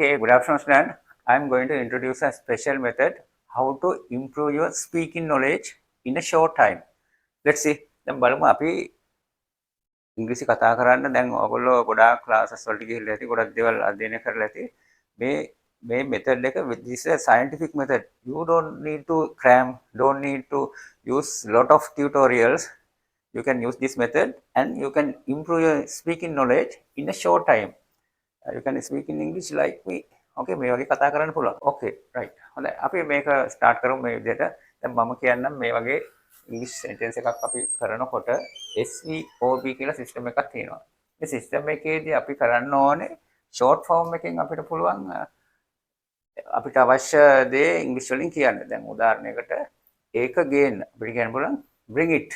Okay, good afternoon, student. I'm going to introduce a special method how to improve your speaking knowledge in a short time. Let's see. දැන් බලමු අපි ඉංග්‍රීසි කතා කරන්න දැන් ඔයගොල්ලෝ ගොඩාක් ක්ලාසස් වලට ගිහිල්ලා ඇති ගොඩක් දේවල් අධ්‍යයනය කරලා ඇති මේ method එක this is a scientific method. You don't need to cram, don't need to use lot of tutorials. You can use this method and you can improve your speaking knowledge in a short time. You can speak in English like me. Okay, මේ වගේ කතා කරන්න පුළුවන්. Okay, right. හොඳයි. අපි මේක start කරමු මේ විදිහට. දැන් මම කියන්නම් මේ වගේ English sentence එකක් අපි කරනකොට SVOB කියලා system එකක් තියෙනවා. මේ system එකේදී අපි කරන්න ඕනේ short form එකෙන් අපිට පුළුවන් අපිට අවශ්‍ය දේ English වලින් කියන්න. දැන් උදාහරණයකට ඒක ගේන්න. අපිට කියන්න පුළුවන් bring it.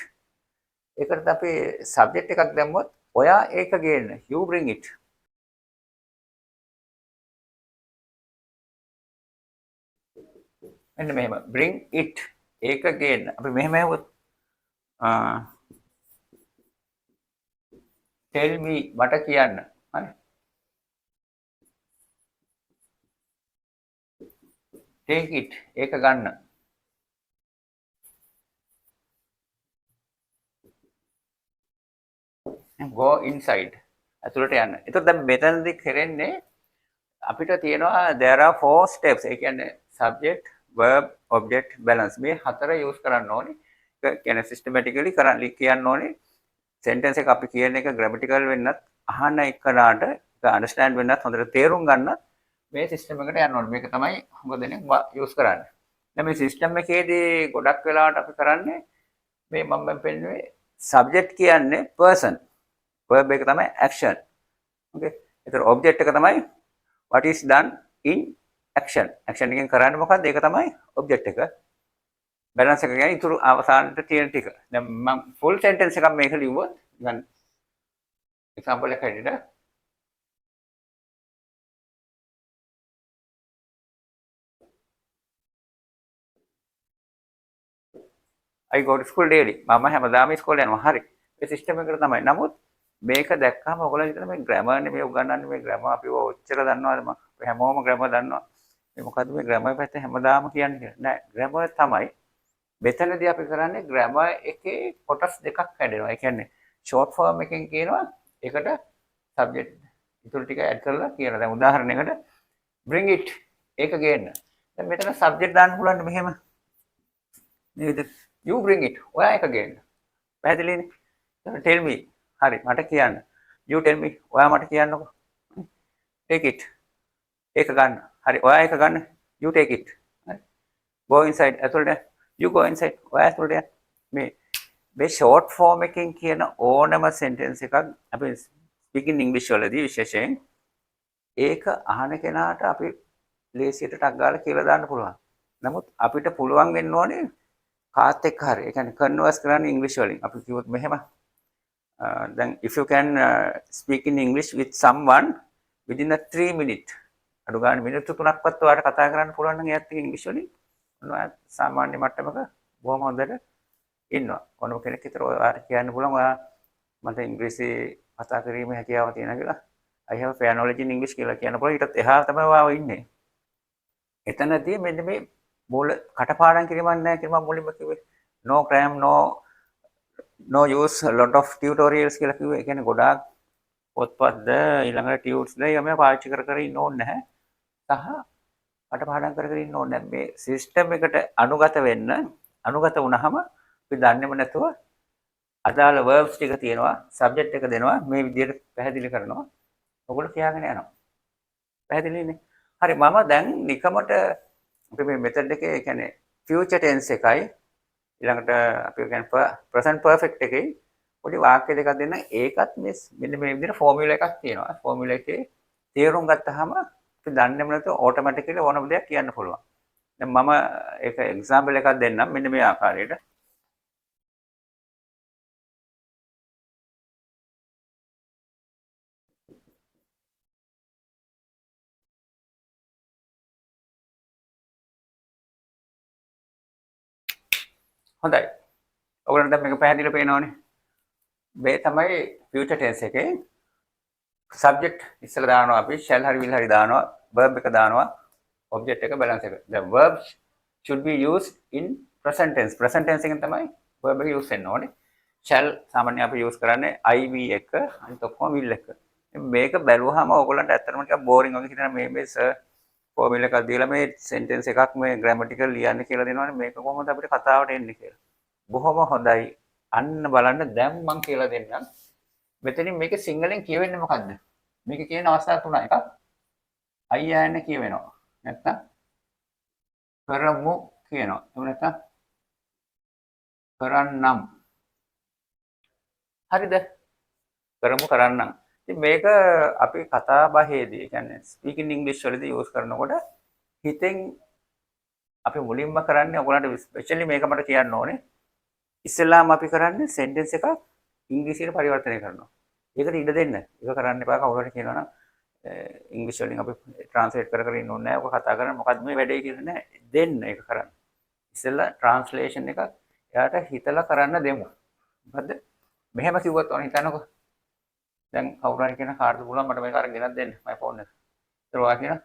ඒකට අපි subject එකක් දැම්මොත් ඔයා ඒක ගේන්න. You bring it. මෙන්න මෙහෙම bring it ඒක ගේන්න අපි මෙහෙම ඇහුවොත් tell me මට කියන්න හරි take it ඒක ගන්න go inside ඇතුළට යන්න එතකොට දැන් මෙතනදී කරන්නේ අපිට තියෙනවා there are four steps ඒ කියන්නේ subject verb object balance මේ හතර use කරන්න ඕනේ ඒක කියන්නේ systematically කරන්න කියන්න ඕනේ sentence එක අපි කියන එක grammatical වෙන්නත් අහන්න එක්කලාට ඒක understand වෙන්නත් හොඳට තේරුම් ගන්නත් මේ system එකට යන්න ඕනේ මේක තමයි හුඟ දෙනෙක් use කරන්නේ දැන් මේ system එකේදී ගොඩක් වෙලාවට අපි කරන්නේ මේ මම පෙන්නුවේ subject කියන්නේ person verb එක තමයි action okay ඒතර object එක තමයි what is done in action එකෙන් කරන්නේ මොකද්ද ඒක තමයි object එක balance එක කියන්නේ ඉතුරු අවසානට තියෙන ටික දැන් මම full sentence එකක් මේක ලිව්වොත් නිකන් example එකක් හැටියට I go to school daily මම හැමදාම ඉස්කෝලේ යනවා හරි ඒ සිස්ටම් එකට තමයි නමුත් මේක දැක්කම ඔයගොල්ලෝ හිතන මේ grammar නේ මේ උගන්වන්නේ මේ grammar අපිව ඔච්චර දන්නවද මම හැමෝම grammar දන්නවා මේ මොකද්ද මේ grammar පැත්ත හැමදාම කියන්නේ කියලා නෑ grammar තමයි මෙතනදී අපි කරන්නේ grammar එකේ කොටස් දෙකක් හැදෙනවා ඒ කියන්නේ short form එකෙන් කියනවා ඒකට subject ඉතුරු ටික add කරලා කියනවා දැන් උදාහරණයකට bring it ඒක ගේන්න දැන් මෙතන subject දාන්න පුළුවන් මෙහෙම නේද you bring it ඔයා ඒක ගේන්න පැහැදිලිනේ tell me හරි මට කියන්න you tell me ඔයා මට කියන්නකෝ take it ඒක ගන්න හරි ඔයා ඒක ගන්න you take it හරි go inside ඇතුළට you go inside ඔයා ඇතුළට යන්න මේ short form එකෙන් කියන ඕනම sentence එකක් අපි speaking English වලදී විශේෂයෙන් ඒක අහන කෙනාට අපි ලේසියට ටක් ගාලා කියලා දාන්න පුළුවන් නමුත් අපිට පුළුවන් වෙන්න ඕනේ කාත් එක්ක හරි ඒ කියන්නේ converse කරන්න English වලින් අපි කිව්වොත් මෙහෙම then if you can speak in English with someone within a 3 minute අඩු ගන්න මිනිත්තු 3ක්වත් ඔයාලට කතා කරන්න පුළුවන් නම් එයාත් එක්ක ඉංග්‍රීසි වලින් ඔයා සාමාන්‍ය මට්ටමක බොහොම හොඳට ඉන්නවා ඕනම කෙනෙක් විතර ඔයාලට කියන්න පුළුවන් ඔයා මට ඉංග්‍රීසි කතා කිරීමේ හැකියාව තියෙනවා කියලා I have fair knowledge in English කියලා කියන්න පුළුවන් ඊටත් එහා තමයි ඔයා ඉන්නේ එතනදී මෙන්න මේ මූල කටපාඩම් කිරීමක් නැහැ කියලා මම මුලින්ම කිව්වේ no cram no use a lot of tutorials කියලා කිව්වේ. ඒ කියන්නේ ගොඩාක් පොත්පත්ද ඊළඟට ටියුට්ස්ද යම පාවිච්චි කර ඉන්න ඕනේ නැහැ. සහ කටපාඩම් කර ඉන්න ඕනේ නැහැ. මේ සිස්ටම් එකට අනුගත වෙන්න අනුගත වුණාම අපි දන්නේම නැතුව අදාළ verbs ටික තියෙනවා, subject එක දෙනවා, මේ විදිහට පැහැදිලි කරනවා. ඔයගොල්ලෝ කියාගෙන යනවා. පැහැදිලිනේ? හරි මම දැන් නිකමට අපි මේ method එකේ ඒ කියන්නේ future tense එකයි ඊළඟට අපි කියන්නේ present perfect එකේ පොඩි වාක්‍ය දෙකක් දෙන්න ඒකත් මෙන්න මේ විදිහට ෆෝමියුලා එකක් තියෙනවා ෆෝමියුලා එකේ තේරුම් ගත්තාම අපි දන්නේම නැතුව ඔටෝමැටිකලි ඕනම දෙයක් කියන්න පුළුවන් දැන් මම ඒක එක්සැම්පල් එකක් දෙන්නම් මෙන්න මේ ආකාරයට හොඳයි ඔයගොල්ලන්ට දැන් මේක පැහැදිලිව පේනවනේ. මේ තමයි future tense එකේ subject ඉස්සෙල්ලා දානවා අපි shall හරි will හරි දානවා verb එක දානවා object එක balance එක. The verbs should be used in present tense. present tense එකෙන් තමයි verb එක use වෙන්න ඕනේ. shall සාමාන්‍ය අපි use කරන්නේ I V එක අනිත් ඔක්කොම will එක. මේක බැලුවාම ඕගොල්ලන්ට ඇත්තටම ටිකක් boring වගේ හිතෙනවා මේ formula එකක් දීලා මේ sentence එකක් මේ grammatical ලියන්න කියලා දෙනවනේ මේක කොහොමද අපිට කතාවට එන්නේ කියලා. බොහොම හොඳයි. අන්න බලන්න දැන් මම කියලා දෙන්නම්. මෙතනින් මේක සිංහලෙන් කියවෙන්නේ මොකද්ද? මේක කියන අවස්ථා තුන එකක් අයියාන කියවෙනවා. නැත්තම් කරමු කියනවා. එහෙම නැත්තම් කරන්නම්. හරිද? කරමු කරන්නම්. ඉතින් මේක අපි කතා බහේදී කියන්නේ ස්පීකින් ඉංග්‍රීසි වලදී යූස් කරනකොට හිතෙන් අපි මුලින්ම කරන්නේ ඔයගලන්ට ස්පෙෂලි මේක මට කියන්න ඕනේ. ඉස්සෙල්ලාම අපි කරන්නේ සෙන්ටෙන්ස් එකක් ඉංග්‍රීසියට පරිවර්තනය කරනවා. ඒකට ඉඩ දෙන්න. ඒක කරන්න එපා කවුරු හරි කියනවා නම් ඉංග්‍රීසි වලින් අපි ට්‍රාන්ස්ලේට් කර ඉන්න ඕනේ නැහැ. ඔක කතා කරන්නේ මොකද්ද මේ වැඩේ කියලා නෑ. දෙන්න ඒක කරන්න. ඉස්සෙල්ලා ට්‍රාන්ස්ලේෂන් එක එයාට හිතලා කරන්න දෙමු. මොකද්ද? මෙහෙම කිව්වොත් ඔන්න හිතන්නකෝ. දැන් කවුරු හරි කියන කාර්ද පුළුවන් මට මේක අරන් ගෙනත් දෙන්න මගේ ෆෝන් එක. ඒතර ඔයා කියන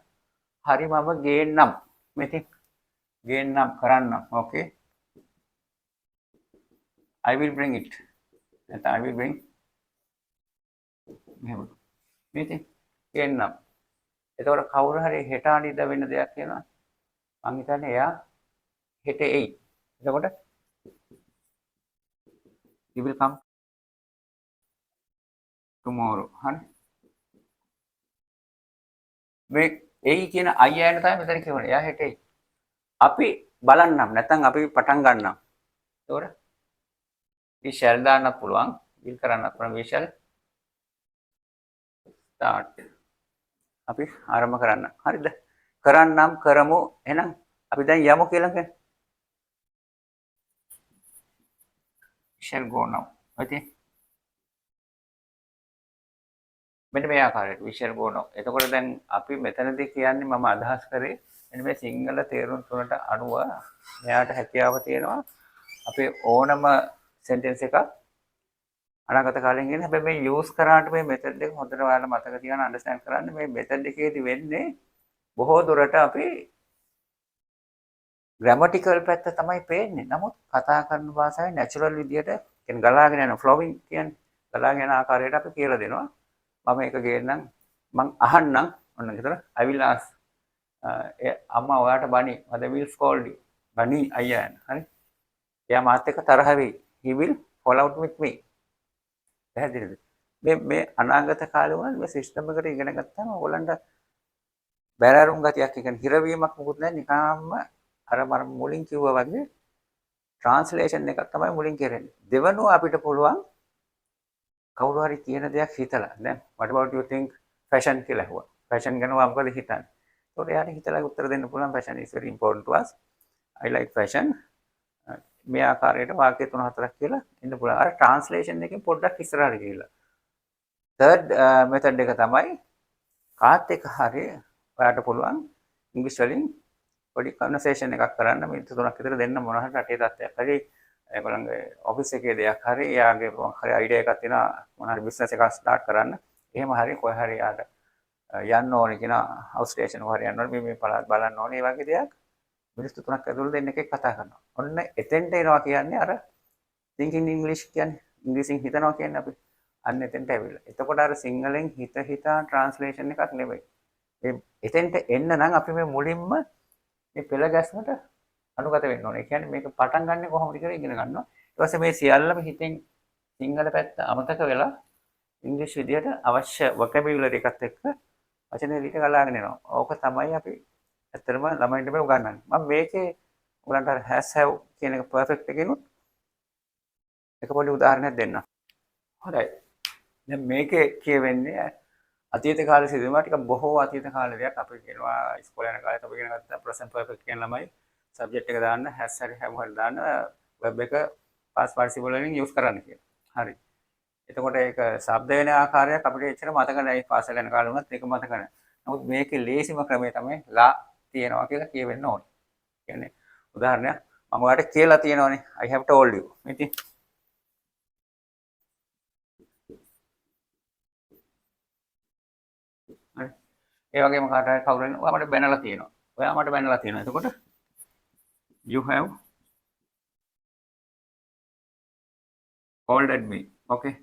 හරි මම ගේන්නම්. මෙතෙන් ගේන්නම් කරන්නම්. ඕකේ. I will bring it. නැත්නම් I will bring මෙහෙම. මෙතෙන් ගේන්නම්. එතකොට කවුරු හරි හෙට අනිද්ද වෙන්න දෙයක් කියනවා. මං හිතන්නේ එයා හෙට එයි. එතකොට he will come tomorrow. හරි. මේ එයි කියන අයියාන තමයි මෙතන කියවනේ. එයා හෙට එයි. අපි බලන්නම් නැත්නම් අපි පටන් ගන්නම්. එතකොට we shall දාන්නත් පුළුවන්. will කරන්නත් පුළුවන්. we shall start. අපි ආරම්භ කරන්න. හරිද? කරන්නම් කරමු. එහෙනම් අපි දැන් යමු කියලා කියන්නේ. shall go now. okay. මෙන්න මේ ආකාරයට we shall go now. එතකොට දැන් අපි මෙතනදී කියන්නේ මම අදහස් කරේ මෙන්න මේ සිංහල තේරුම් තුනට අනුව මෙයාට හැකියාව තියෙනවා අපේ ඕනම sentence එකක් අනාගත කාලෙන් ගෙන හැබැයි මේ යූස් කරාට මේ මෙතඩ් එක හොඳට ඔයාලා මතක තියාගන්න අන්ඩර්ස්ටෑන්ඩ් කරන්න මේ මෙතඩ් එකේදී වෙන්නේ බොහෝ දුරට අපි grammatical පැත්ත තමයි පේන්නේ. නමුත් කතා කරන භාෂාවේ natural විදියට කියන්නේ ගලාගෙන යන flowing කියන්නේ ගලාගෙන යන ආකාරයට අපි කියලා දෙනවා. මම ඒක ගේන්නම් මං අහන්නම් ඔන්න විතර I will ask අම්මා ඔයාට බණි මද will scold you බණි අයියා හරි එයා මාත් එක්ක තරහ වෙයි he will fall out with me පැහැදිලිද මේ අනාගත කාලේ වුණා මේ සිස්ටම් එකට ඉගෙන ගත්තාම ඔයගලන්ට බැලරුම් ගතියක් කියන්නේ හිරවීමක් මොකුත් නැහැ නිකම්ම අර මම මුලින් කිව්වා වගේ ට්‍රාන්ස්ලේෂන් එකක් තමයි මුලින් කරන්නේ දෙවනුව අපිට පුළුවන් කවුරු හරි කියන දෙයක් හිතලා දැන් what about you think fashion කියලා අහුවා fashion ගැන මොකද හිතන්නේ ඒකට එයාට හිතලා උත්තර දෙන්න පුළුවන් fashion is very important to us I like fashion මේ ආකාරයට වාක්‍ය 3-4ක් කියලා එන්න පුළුවන් අර ට්‍රාන්ස්ලේෂන් එකෙන් පොඩ්ඩක් ඉස්සරහට ගිහිල්ලා third method එක තමයි කාත් එක්ක හරි ඔයාට පුළුවන් ඉංග්‍රීසි වලින් පොඩි කන්වර්සේෂන් එකක් කරන්න මිනිත්තු 3ක් විතර දෙන්න මොන හරි රටේ තත්ත්වයක් හරි ඒගොල්ලන්ගේ ඔෆිස් එකේ දෙයක් හරි එයාගේ මොකක් හරි අයිඩියා එකක් තියෙනවා මොන හරි බිස්නස් එකක් ස්ටාර්ට් කරන්න එහෙම හරි කොහේ හරි යාට යන්න ඕනේ කියන හවුස් ස්ටේෂන් එක හරි යන්න ඕනේ මේ පළාත් බලන්න ඕනේ ඒ වගේ දෙයක් මිනිත්තු 3ක් ඇතුළත දෙන්න එකක් කතා කරනවා ඔන්න එතෙන්ට එනවා කියන්නේ අර thinking english කියන්නේ ඉංග්‍රීසියෙන් හිතනවා කියන්නේ අපි අන්න එතෙන්ට ඇවිල්ලා එතකොට අර සිංහලෙන් හිතා ට්‍රාන්ස්ලේෂන් එකක් නෙවෙයි මේ එතෙන්ට එන්න නම් අපි මේ මුලින්ම මේ පෙළ ගැස්මට අනුගත වෙන්න ඕනේ. ඒ කියන්නේ මේක පටන් ගන්න කොහොමද කියලා ඉගෙන ගන්නවා. ඊට පස්සේ මේ සියල්ලම හිතෙන් සිංහල පැත්ත අමතක වෙලා ඉංග්‍රීසි විදියට අවශ්‍ය vocabulary එකත් එක්ක වචන ලිට ගලාගෙන යනවා. ඕක තමයි අපි ඇත්තටම ළමයින්ට මේ උගන්වන්නේ. මම මේකේ උගලන්ට has have කියන එක perfect එකකිනුත් එක පොඩි උදාහරණයක් දෙන්නම්. හොඳයි. දැන් මේකේ කියවෙන්නේ අතීත කාලේ සිදුවීම ටික බොහෝ අතීත කාලයක් අපි කියනවා ඉස්කෝලේ යන කාලේ අපි ඉගෙන ගත්ත present perfect කියන ළමයි subject එක දාන්න has හරි have හරි දාන්න verb එක past participle වලින් use කරන්න කියලා. හරි. එතකොට ඒක શબ્ද වෙන ආකාරයක් අපිට එච්චර මතක නැහැ පාසල යන කාලේ වුණත් ඒක මතක නැහැ. නමුත් මේකේ ලේසිම ක්‍රමය තමයි ලා තියනවා කියලා කියවෙන්න ඕනේ. කියන්නේ උදාහරණයක් මම ඔයාලට කියලා තියෙනවානේ I have told you. ඉතින් ඒ වගේම කාට හරි කවුරු හරි ඔයා මට බැනලා තියෙනවා. ඔයා මට බැනලා තියෙනවා. එතකොට you have scolded me. Okay.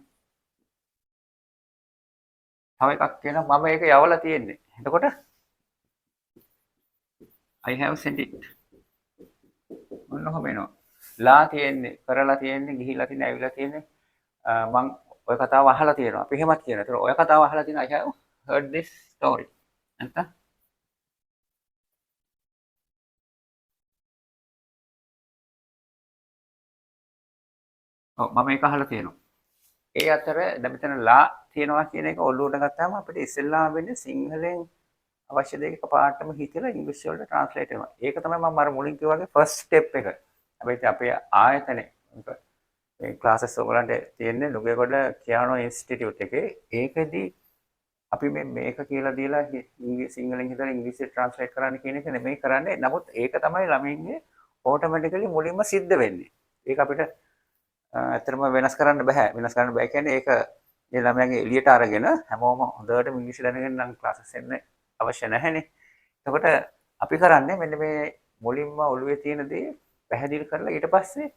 තව එකක් කියනවා මම ඒක යවලා තියෙන්නේ. එතකොට I have sent it. ඔන්න ඔහොම එනවා. ලා තියෙන්නේ, කරලා තියෙන්නේ, ගිහිලා තියෙන්නේ, ඇවිල්ලා තියෙන්නේ. මං ඔය කතාව අහලා තියෙනවා. අපි එහෙමත් කියනවා. ඒතර ඔය කතාව අහලා තියෙනවා. I have heard this story. නැත්නම් ඔව් මම ඒක අහලා තියෙනවා. ඒ අතර දැන් මෙතන ලා තියෙනවා කියන එක ඔළුවට ගත්තාම අපිට ඉස්සෙල්ලාම වෙන්නේ සිංහලෙන් අවශ්‍ය දේ එකපාරටම හිතලා ඉංග්‍රීසි වලට ට්‍රාන්ස්ලේට් වෙනවා. ඒක තමයි මම අර මුලින් කිව්වා වගේ ෆස්ට් ස්ටෙප් එක. හැබැයි ඉතින් අපේ ආයතනේ මේ ක්ලාසස් ඔයගලන්ට තියෙන්නේ නුගේගොඩ කියානෝ ඉන්ස්ටිටියුට් එකේ. ඒකෙදි අපි මේක කියලා දීලා සිංහලෙන් හිතලා ඉංග්‍රීසියට ට්‍රාන්ස්ලේට් කරන්න කියන එක නෙමෙයි කරන්නේ. නමුත් ඒක තමයි ළමින්ගේ ඕටෝමැටිකලි මුලින්ම සිද්ධ වෙන්නේ. ඒක අපිට ඇත්තටම වෙනස් කරන්න බෑ. වෙනස් කරන්න බෑ කියන්නේ ඒක මේ ළමයාගේ එළියට අරගෙන හැමෝම හොඳට ඉංග්‍රීසි දැනගෙන නම් ක්ලාසස් එන්න අවශ්‍ය නැහැනේ. එතකොට අපි කරන්නේ මෙන්න මේ මුලින්ම ඔළුවේ තියෙන දේ පැහැදිලි කරලා ඊට පස්සේ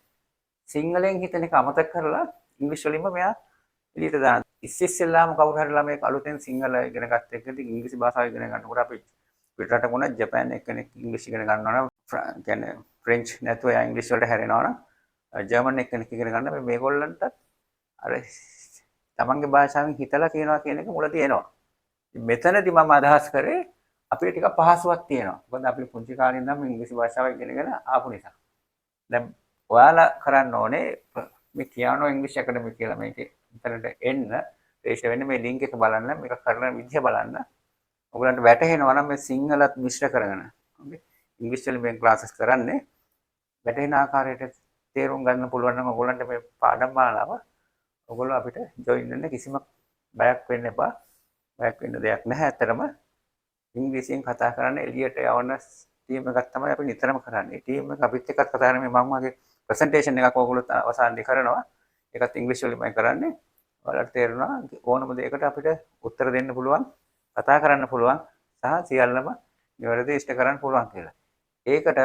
සිංහලෙන් හිතන එක අමතක කරලා ඉංග්‍රීසි වලින්ම මෙයා එළියට දානවා. ඉස්සෙල්ලාම කවුරු හරි ළමයෙක් අලුතෙන් සිංහල ඉගෙන ගත්ත එක්කදී ඉංග්‍රීසි භාෂාව ඉගෙන ගන්නකොට අපි පිටරටක වුණා ජපාන් එක්කෙනෙක් ඉංග්‍රීසි ඉගෙන ගන්නවා නම් කියන්නේ ෆ්‍රෙන්ච් නැතුව එයා ඉංග්‍රීසි වලට හැරෙනවා නම් ජර්මන් එක්කෙනෙක් ඉගෙන ගන්න මේගොල්ලන්ටත් අර තමන්ගේ භාෂාවෙන් හිතලා කියනවා කියන එක මුලදී එනවා. මෙතනදී මම අදහස් කරේ අපිට ටිකක් පහසුවක් තියෙනවා. මොකද අපි පුංචි කාලේ ඉඳන් ඉංග්‍රීසි භාෂාව ඉගෙනගෙන ආපු නිසා. දැන් ඔයාලා කරන්න ඕනේ මේ කියානෝ ඉංග්‍රීසි ඇකඩමි කියලා මේකේ ඉන්ටර්නෙට් එන්න රෙජිස්ටර් වෙන්න මේ ලින්ක් එක බලන්න මේක කරන විදිහ බලන්න. ඔයගලන්ට වැටහෙනවා නම් මේ සිංහලත් මිශ්‍ර කරගෙන. ඕකේ. ඉංග්‍රීසි වලින් මේ ක්ලාසස් කරන්නේ වැටෙන ආකාරයට තේරුම් ගන්න පුළුවන් නම් ඔයගලන්ට මේ පාඩම් මාලාව ඔයගොල්ලෝ අපිට ජොයින් වෙන්න කිසිම බයක් වෙන්න එපා. බයක් වෙන්න දෙයක් නැහැ. ඇත්තටම ඉංග්‍රීසියෙන් කතා කරන්න එළියට යවන ටීම් එකක් තමයි අපි නිතරම කරන්නේ. ටීම් එක අපිත් එක්ක කතා කරන්නේ මම වගේ ප්‍රසන්ටේෂන් එකක් ඔයගොල්ලෝ අවසානයේ කරනවා. ඒකත් ඉංග්‍රීසි වලින්මයි කරන්නේ. ඔයාලට තේරෙනවා ඕනම දෙයකට අපිට උත්තර දෙන්න පුළුවන්, කතා කරන්න පුළුවන් සහ සියල්ලම නිවැරදිව ඉෂ්ට කරන්න පුළුවන් කියලා. ඒකට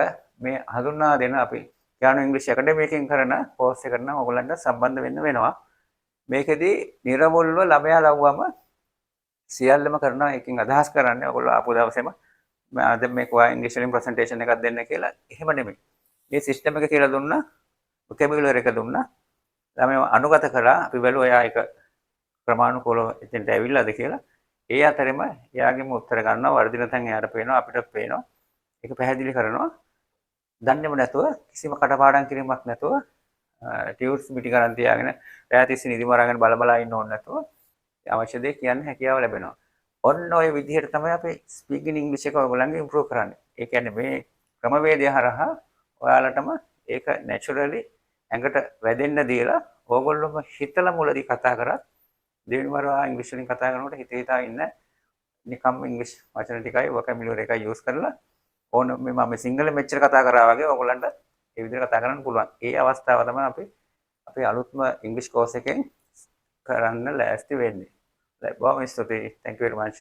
මේ හඳුන්වා දෙන අපි යානු ඉංග්‍රීසි ඇකඩමි එකෙන් කරන කෝස් එකට නම් ඔයගොල්ලන්ට සම්බන්ධ වෙන්න වෙනවා. මේකෙදි නිර්මුල්ව ළමයා ලව්වම සියල්ලම කරනවා. එකකින් අදහස් කරන්නේ ඔයගොල්ලෝ ආපු දවසේම අද මේක ඔයා ඉංග්‍රීසි වලින් ප්‍රසන්ටේෂන් එකක් දෙන්න කියලා. එහෙම නෙමෙයි. මේ සිස්ටම් එක කියලා දුන්නා, වොකැබියුලරි එක දුන්නා. ළමයා අනුගත කරා. අපි බැලුවා එයා ඒක ක්‍රමානුකූලව එතෙන්ට ඇවිල්ලාද කියලා. ඒ අතරෙම එයාගෙම උත්තර ගන්නවා. වර්ධින තැන් එයාට පේනවා, අපිට පේනවා. ඒක පැහැදිලි කරනවා. දන්නේම නැතුව කිසිම කටපාඩම් කිරීමක් නැතුව ටියුට්ස් මිටි ගණන් තියාගෙන රැය තිස්සේ නිදි මරාගෙන බල බලා ඉන්න ඕනේ නැතුව අවශ්‍ය දේ කියන්න හැකියාව ලැබෙනවා. ඔන්න ඔය විදිහට තමයි අපි ස්පීකින් ඉංග්‍රීසි එක ඔයගොල්ලන්ගේ ඉම්ප්‍රූව් කරන්නේ. ඒ කියන්නේ මේ ක්‍රමවේදය හරහා ඔයාලටම ඒක නැචරලි ඇඟට වැදෙන්න දීලා ඕගොල්ලෝම හිතලා මුලදී කතා කරත් දෙවෙනි වර ඉංග්‍රීසි වලින් කතා කරනකොට හිත හිතා ඉන්න නිකම්ම ඉංග්‍රීසි වචන ටිකයි වොකැබියුලරි එකයි යූස් කරලා ඕන මේ මම සිංහල මෙච්චර කතා කරා වගේ ඔයගොල්ලන්ට ඒ විදිහට කතා කරන්න පුළුවන්. ඒ අවස්ථාව තමයි අපි අපේ අලුත්ම ඉංග්‍රීසි කෝස් එකෙන් කරන්න ලෑස්ති වෙන්නේ. බොහොම ස්තුතියි. Thank you very much.